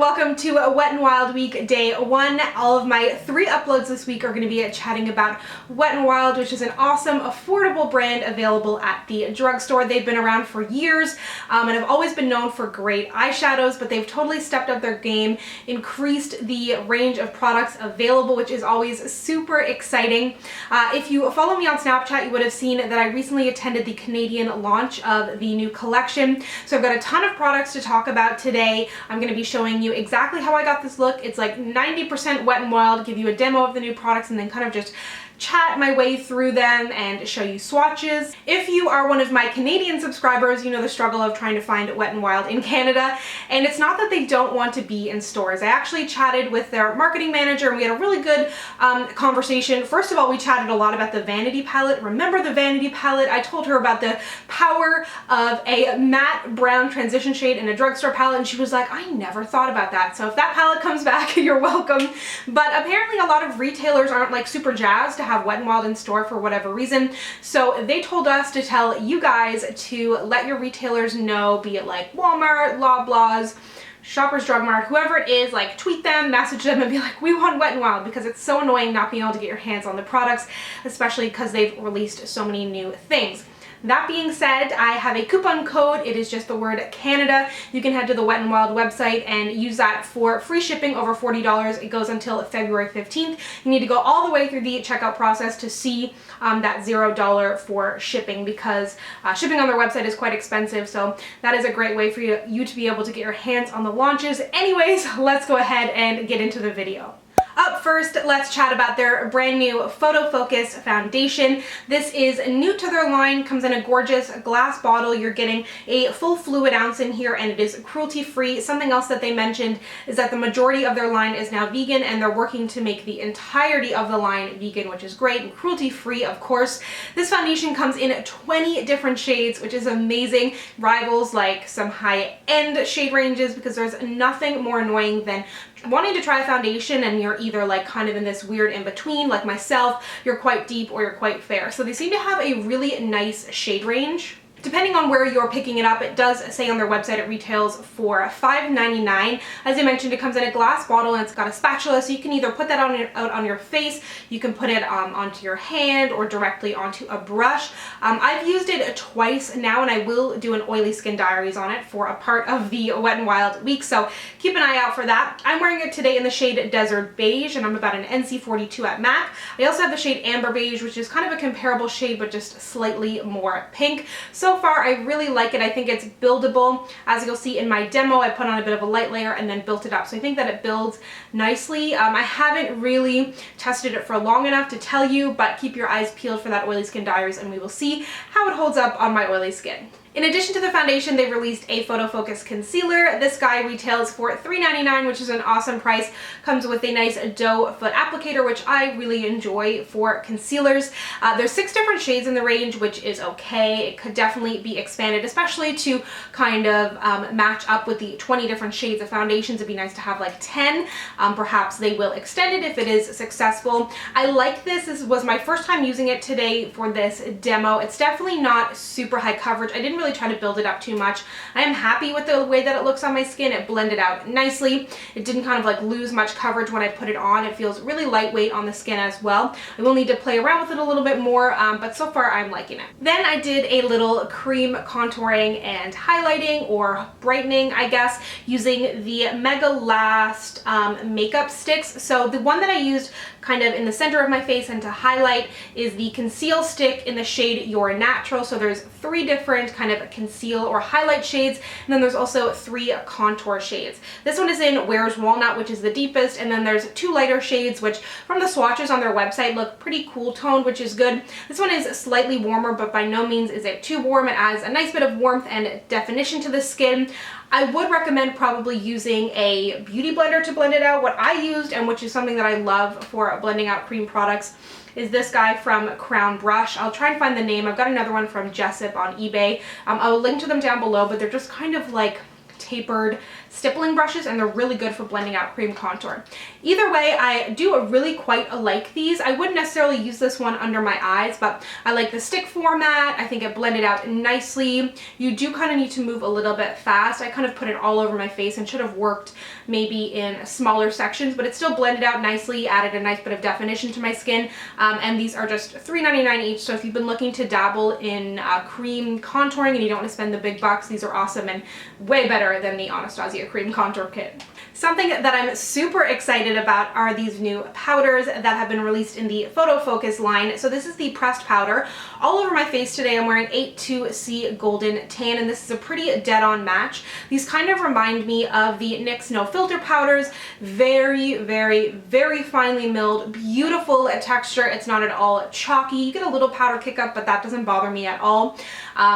welcome to Wet n Wild week day 1. All of my 3 uploads this week are going to be chatting about Wet n Wild, which is an awesome, affordable brand available at the drugstore. They've been around for years and have always been known for great eyeshadows, but they've totally stepped up their game, increased the range of products available, which is always super exciting. If you follow me on Snapchat, you would have seen that I recently attended the Canadian launch of the new collection. So I've got a ton of products to talk about today. I'm going to be showing you exactly how I got this look. It's like 90% Wet n Wild, give you a demo of the new products and then kind of just chat my way through them and show you swatches. If you are one of my Canadian subscribers, you know the struggle of trying to find Wet n Wild in Canada, and it's not that they don't want to be in stores. I actually chatted with their marketing manager and we had a really good conversation. First of all, we chatted a lot about the Vanity palette. Remember the Vanity palette? I told her about the power of a matte brown transition shade in a drugstore palette, and she was like, I never thought about that. So if that palette comes back, you're welcome. But apparently a lot of retailers aren't like super jazzed to have Wet n Wild in store for whatever reason. So they told us to tell you guys to let your retailers know, be it like Walmart, Loblaws, Shoppers Drug Mart, whoever it is, like tweet them, message them and be like, we want Wet n Wild, because it's so annoying not being able to get your hands on the products, especially because they've released so many new things. That being said, I have a coupon code. It is just the word Canada. You can head to the Wet n Wild website and use that for free shipping over $40. It goes until February 15th. You need to go all the way through the checkout process to see that $0 for shipping, because shipping on their website is quite expensive. So that is a great way for you to be able to get your hands on the launches. Anyways, let's go ahead and get into the video. Up first, let's chat about their brand new Photo Focus foundation. This is new to their line, comes in a gorgeous glass bottle. You're getting a full fluid ounce in here and it is cruelty-free. Something else that they mentioned is that the majority of their line is now vegan and they're working to make the entirety of the line vegan, which is great, and cruelty-free, of course. This foundation comes in 20 different shades, which is amazing. Rivals like some high-end shade ranges, because there's nothing more annoying than wanting to try a foundation and you're either like kind of in this weird in between, like myself, you're quite deep or you're quite fair. So they seem to have a really nice shade range. Depending on where you're picking it up, it does say on their website it retails for $5.99. As I mentioned, it comes in a glass bottle and it's got a spatula, so you can either put that out on your face, you can put it onto your hand or directly onto a brush. I've used it twice now and I will do an oily skin diaries on it for a part of the Wet n Wild week, so keep an eye out for that. I'm wearing it today in the shade Desert Beige and I'm about an NC42 at MAC. I also have the shade Amber Beige, which is kind of a comparable shade but just slightly more pink. So far, I really like it. I think it's buildable. As you'll see in my demo, I put on a bit of a light layer and then built it up. So I think that it builds nicely. I haven't really tested it for long enough to tell you, but keep your eyes peeled for that oily skin diaries and we will see how it holds up on my oily skin. In addition to the foundation, they released a Photo Focus concealer. This guy retails for $3.99, which is an awesome price. Comes with a nice doe foot applicator, which I really enjoy for concealers. There's 6 different shades in the range, which is okay. It could definitely be expanded, especially to kind of match up with the 20 different shades of foundations. It'd be nice to have like 10. Perhaps they will extend it if it is successful. I like this. This was my first time using it today for this demo. It's definitely not super high coverage. I didn't really try to build it up too much. I am happy with the way that it looks on my skin. It blended out nicely. It didn't kind of like lose much coverage when I put it on. It feels really lightweight on the skin as well. I will need to play around with it a little bit more, but so far I'm liking it. Then I did a little cream contouring and highlighting, or brightening, I guess, using the Megalast makeup sticks. So the one that I used kind of in the center of my face and to highlight is the conceal stick in the shade Your Natural. So there's 3 different kind of conceal or highlight shades, and then there's also 3 contour shades. This one is in Where's Walnut, which is the deepest, and then there's 2 lighter shades, which from the swatches on their website look pretty cool toned, which is good. This one is slightly warmer, but by no means is it too warm. It adds a nice bit of warmth and definition to the skin. I would recommend probably using a beauty blender to blend it out. What I used, and which is something that I love for blending out cream products, is this guy from Crown Brush. I'll try and find the name. I've got another one from Jessup on eBay. I'll link to them down below, but they're just kind of like tapered stippling brushes, and they're really good for blending out cream contour. Either way, I do really quite like these. I wouldn't necessarily use this one under my eyes, but I like the stick format. I think it blended out nicely. You do kind of need to move a little bit fast. I kind of put it all over my face and should have worked maybe in smaller sections, but it still blended out nicely, added a nice bit of definition to my skin. And these are just $3.99 each, so if you've been looking to dabble in cream contouring and you don't want to spend the big bucks, these are awesome and way better than the Anastasia cream contour kit. Something that I'm super excited about are these new powders that have been released in the Photo Focus line. So this is the pressed powder. All over my face today I'm wearing 82C Golden Tan, and this is a pretty dead-on match. These kind of remind me of the NYX No Filter powders. Very, very, very finely milled, beautiful texture. It's not at all chalky. You get a little powder kick up, but that doesn't bother me at all.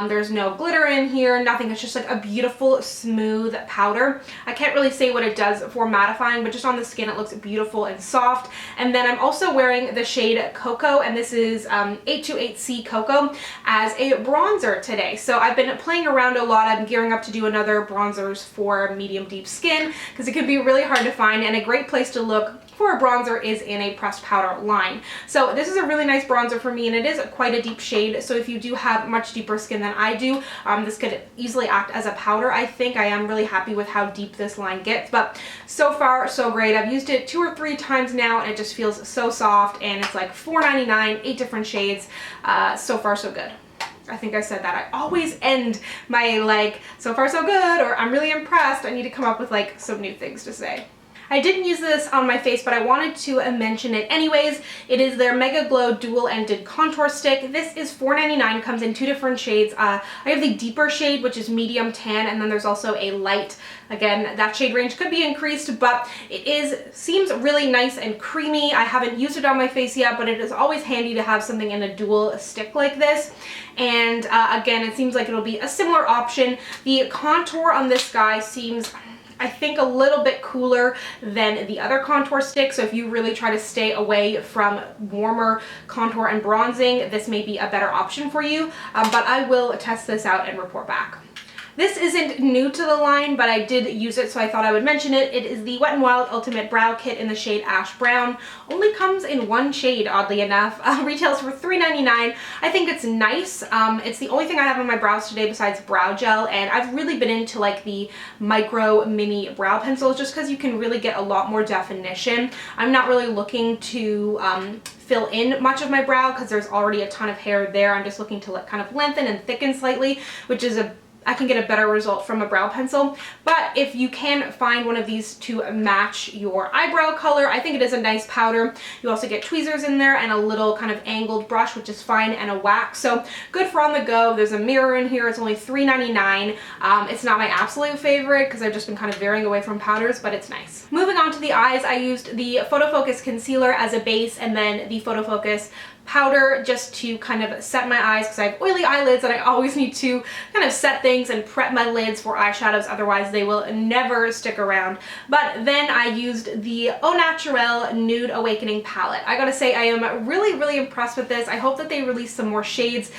There's no glitter in here, nothing. It's just like a beautiful, smooth powder. I can't really say what it does for mattifying, but just on the skin it looks beautiful and soft. And then I'm also wearing the shade Cocoa, and this is 828C Cocoa as a bronzer today. So I've been playing around a lot. I'm gearing up to do another bronzers for medium deep skin because it can be really hard to find, and a great place to look for a bronzer is in a pressed powder line. So this is a really nice bronzer for me, and it is quite a deep shade. So if you do have much deeper skin than I do, this could easily act as a powder. I think I am really happy with how deep this line gets, but so far so great. I've used it 2 or 3 times now, and it just feels so soft, and it's like $4.99, 8 different shades. So far so good. I think I said that. I always end my like, so far so good, or I'm really impressed. I need to come up with like some new things to say. I didn't use this on my face, but I wanted to mention it anyways. It is their Megaglo dual-ended contour stick. This is $4.99, comes in 2 different shades. I have the deeper shade, which is medium tan, and then there's also a light. Again, that shade range could be increased, but it seems really nice and creamy. I haven't used it on my face yet, but it is always handy to have something in a dual stick like this. And again, it seems like it'll be a similar option. The contour on this guy seems, I think, a little bit cooler than the other contour stick. So if you really try to stay away from warmer contour and bronzing, this may be a better option for you. But I will test this out and report back. This isn't new to the line, but I did use it, so I thought I would mention it. It is the Wet n Wild Ultimate Brow Kit in the shade Ash Brown. Only comes in 1 shade, oddly enough. Retails for $3.99. I think it's nice. It's the only thing I have on my brows today besides brow gel, and I've really been into like the micro mini brow pencils just because you can really get a lot more definition. I'm not really looking to fill in much of my brow because there's already a ton of hair there. I'm just looking to like kind of lengthen and thicken slightly, which is I can get a better result from a brow pencil. But if you can find one of these to match your eyebrow color, I think it is a nice powder. You also get tweezers in there and a little kind of angled brush, which is fine, and a wax. So good for on the go. There's a mirror in here. It's only $3.99. It's not my absolute favorite because I've just been kind of veering away from powders, but it's nice. Moving on to the eyes, I used the Photo Focus concealer as a base and then the Photo Focus powder just to kind of set my eyes because I have oily eyelids and I always need to kind of set things and prep my lids for eyeshadows, otherwise they will never stick around. But then I used the Au Naturel Nude Awakening palette. I gotta say I am really, really impressed with this. I hope that they release some more shades.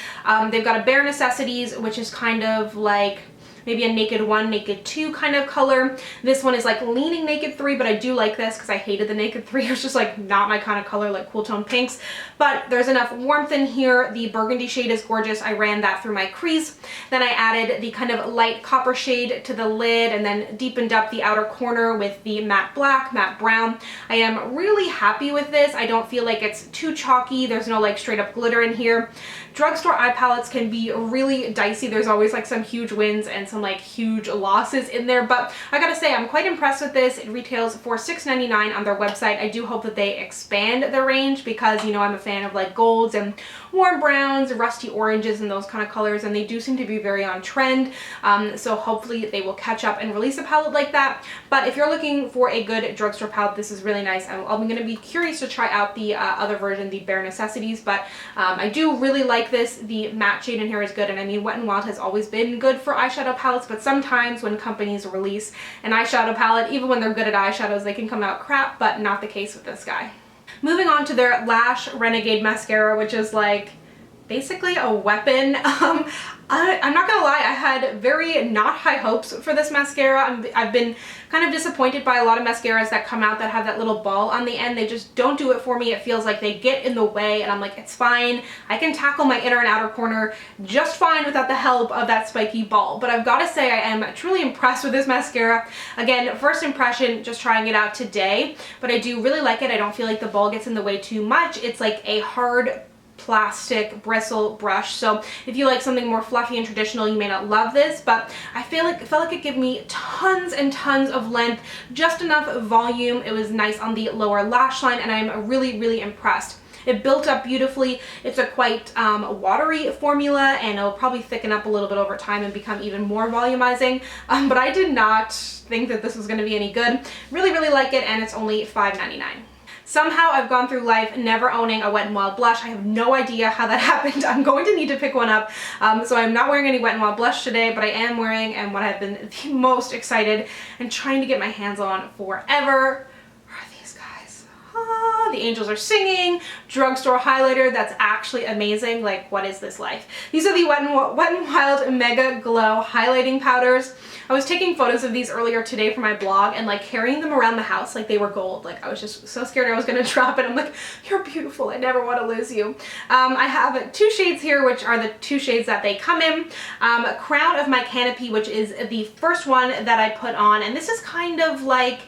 They've got a Bare Necessities, which is kind of like maybe a Naked 1, Naked 2 kind of color. This one is like leaning Naked 3, but I do like this because I hated the Naked 3. It was just like not my kind of color, like cool tone pinks. But there's enough warmth in here. The burgundy shade is gorgeous. I ran that through my crease. Then I added the kind of light copper shade to the lid and then deepened up the outer corner with the matte black, matte brown. I am really happy with this. I don't feel like it's too chalky. There's no like straight up glitter in here. Drugstore eye palettes can be really dicey. There's always like some huge wins and some like huge losses in there, but I gotta say I'm quite impressed with this. It retails for $6.99 on their website. I do hope that they expand the range because, you know, I'm a fan of like golds and warm browns, rusty oranges, and those kind of colors, and they do seem to be very on trend. So hopefully they will catch up and release a palette like that. But if you're looking for a good drugstore palette, this is really nice. I'm going to be curious to try out the other version, the Bare Necessities, but I do really like this. The matte shade in here is good, and I mean Wet n Wild has always been good for eyeshadow palettes, but sometimes when companies release an eyeshadow palette, even when they're good at eyeshadows, they can come out crap, but not the case with this guy. Moving on to their Lash Renegade Mascara, which is like basically a weapon. I'm not gonna lie, I had very not high hopes for this mascara. I've been kind of disappointed by a lot of mascaras that come out that have that little ball on the end. They just don't do it for me. It feels like they get in the way, and I'm like, it's fine. I can tackle my inner and outer corner just fine without the help of that spiky ball. But I've got to say, I am truly impressed with this mascara. Again, first impression, just trying it out today, but I do really like it. I don't feel like the ball gets in the way too much. It's like a hard plastic bristle brush, so if you like something more fluffy and traditional, you may not love this, but I felt like it gave me tons and tons of length, just enough volume. It was nice on the lower lash line, and I'm really impressed. It built up beautifully. It's a quite watery formula, and it'll probably thicken up a little bit over time and become even more volumizing, but I did not think that this was going to be any good. Really like it, and it's only $5.99. Somehow I've gone through life never owning a Wet n Wild blush. I have no idea how that happened. I'm going to need to pick one up. So I'm not wearing any Wet n Wild blush today, but I am wearing, and what I've been the most excited and trying to get my hands on forever are these guys. Ah, the angels are singing, drugstore highlighter. That's actually amazing. Like, what is this life? These are the Wet n Wild Mega Glow highlighting powders. I was taking photos of these earlier today for my blog and like carrying them around the house like they were gold. Like, I was just so scared I was gonna drop it. I'm like, you're beautiful, I never want to lose you. I have two shades here, which are the two shades that they come in. Crown of My Canopy, which is the first one that I put on, and this is kind of like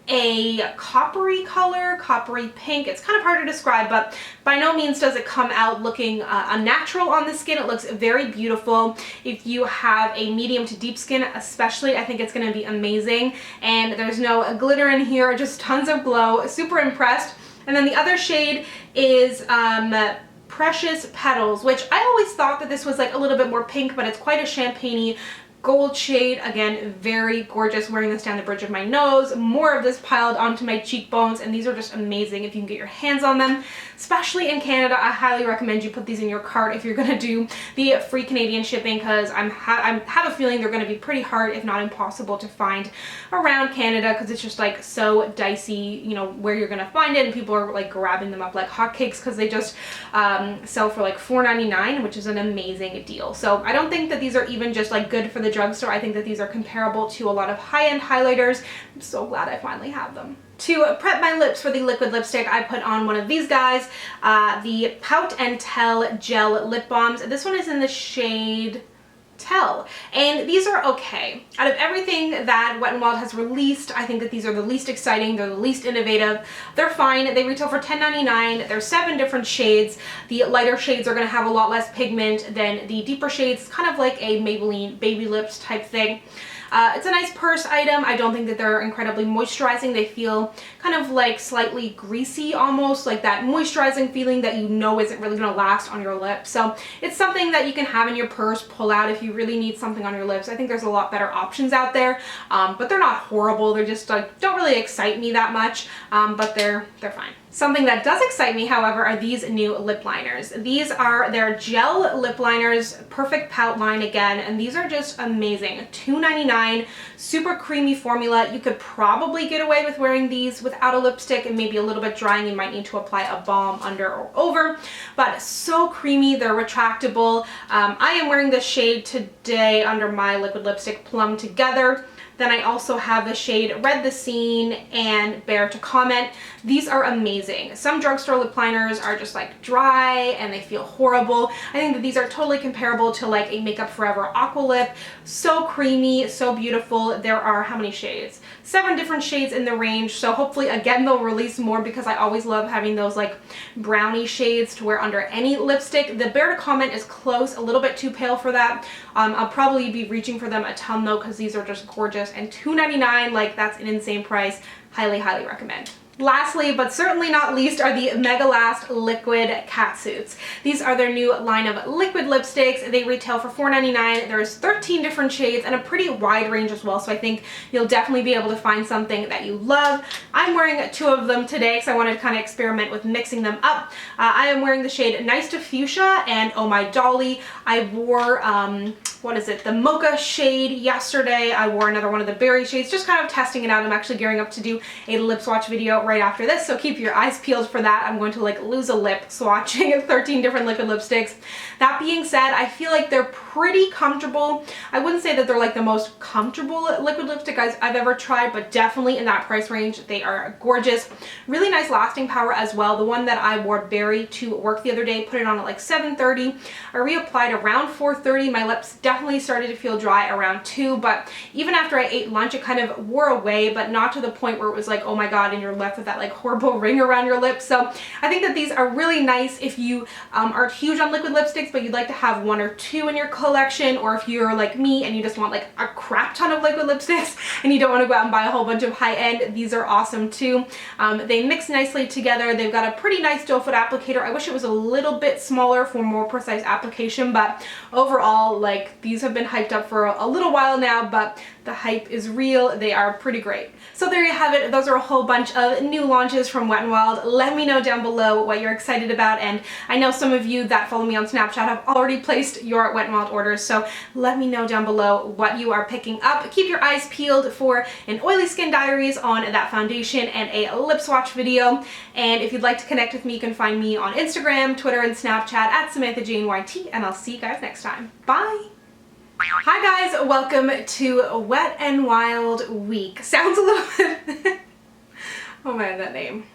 a coppery color, coppery pink. It's kind of hard to describe, but by no means does it come out looking unnatural on the skin. It looks very beautiful. If you have a medium to deep skin especially, I think it's going to be amazing. And there's no glitter in here, just tons of glow. Super impressed. And then the other shade is Precious Petals, which I always thought that this was like a little bit more pink, but it's quite a champagne-y gold shade. Again, very gorgeous. Wearing this down the bridge of my nose, more of this piled onto my cheekbones, and these are just amazing if you can get your hands on them, especially in Canada. I highly recommend you put these in your cart if you're gonna do the free Canadian shipping, because I have a feeling they're gonna be pretty hard, if not impossible, to find around Canada, because it's just like so dicey, you know, where you're gonna find it, and people are like grabbing them up like hotcakes because they just sell for like $4.99, which is an amazing deal. So I don't think that these are even just like good for the drugstore. I think that these are comparable to a lot of high-end highlighters. I'm so glad I finally have them. To prep my lips for the liquid lipstick, I put on one of these guys, the Pout and Tell Gel Lip Balms. This one is in the shade Tell, and these are okay. Out of everything that Wet n Wild has released, I think that these are the least exciting, they're the least innovative. They're fine. They retail for $10.99. There's 7 different shades. The lighter shades are going to have a lot less pigment than the deeper shades, kind of like a Maybelline Baby Lips type thing. It's a nice purse item. I don't think that they're incredibly moisturizing. They feel kind of like slightly greasy, almost like that moisturizing feeling that you know isn't really going to last on your lips. So it's something that you can have in your purse, pull out if you really need something on your lips. I think there's a lot better options out there, but they're not horrible. They're just like, don't really excite me that much, but they're fine. Something that does excite me, however, are these new lip liners. These are their gel lip liners, perfect pout line again, and these are just amazing. $2.99, super creamy formula. You could probably get away with wearing these without a lipstick, and maybe a little bit drying. You might need to apply a balm under or over, but so creamy. They're retractable. I am wearing this shade today under my liquid lipstick, Plum Together. Then I also have the shade Read the Scene and Bear to Comment. These are amazing. Some drugstore lip liners are just like dry and they feel horrible. I think that these are totally comparable to like a Makeup Forever Aqua Lip. So creamy, so beautiful. There are how many shades? 7 different shades in the range. So hopefully again they'll release more, because I always love having those like brownie shades to wear under any lipstick. The Bear to Comment is close, a little bit too pale for that. I'll probably be reaching for them a ton though, because these are just gorgeous, and $2.99, like that's an insane price. Highly recommend. Lastly, but certainly not least, are the Megalast Liquid Catsuits. These are their new line of liquid lipsticks. They retail for $4.99. There's 13 different shades and a pretty wide range as well, so I think you'll definitely be able to find something that you love. I'm wearing 2 of them today because I wanted to kind of experiment with mixing them up. I am wearing the shade Nice to Fuchsia and Oh My Dolly. I wore what is it, the mocha shade yesterday. I wore another one of the berry shades, just kind of testing it out. I'm actually gearing up to do a lip swatch video right after this, so keep your eyes peeled for that. I'm going to like lose a lip swatching 13 different liquid lipsticks. That being said, I feel like they're pretty comfortable. I wouldn't say that they're like the most comfortable liquid lipstick I've ever tried, but definitely in that price range, they are gorgeous. Really nice lasting power as well. The one that I wore berry to work the other day, put it on at like 7:30. I reapplied around 4:30. My lips definitely started to feel dry around 2, but even after I ate lunch, it kind of wore away, but not to the point where it was like, oh my god, and you're left with that like horrible ring around your lips. So I think that these are really nice if you aren't huge on liquid lipsticks, but you'd like to have 1 or 2 in your collection, or if you're like me and you just want like a crap ton of liquid lipsticks and you don't want to go out and buy a whole bunch of high-end, these are awesome too. They mix nicely together. They've got a pretty nice doe foot applicator. I wish it was a little bit smaller for more precise application, but overall, like, these have been hyped up for a little while now, but the hype is real. They are pretty great. So there you have it. Those are a whole bunch of new launches from Wet n Wild. Let me know down below what you're excited about, and I know some of you that follow me on Snapchat have already placed your Wet n Wild orders, so let me know down below what you are picking up. Keep your eyes peeled for an Oily Skin Diaries on that foundation and a lip swatch video, and if you'd like to connect with me, you can find me on Instagram, Twitter, and Snapchat at SamanthaJaneYT, and I'll see you guys next time. Bye! Hi guys, welcome to Wet n Wild Week. Sounds a little bit... oh man, that name.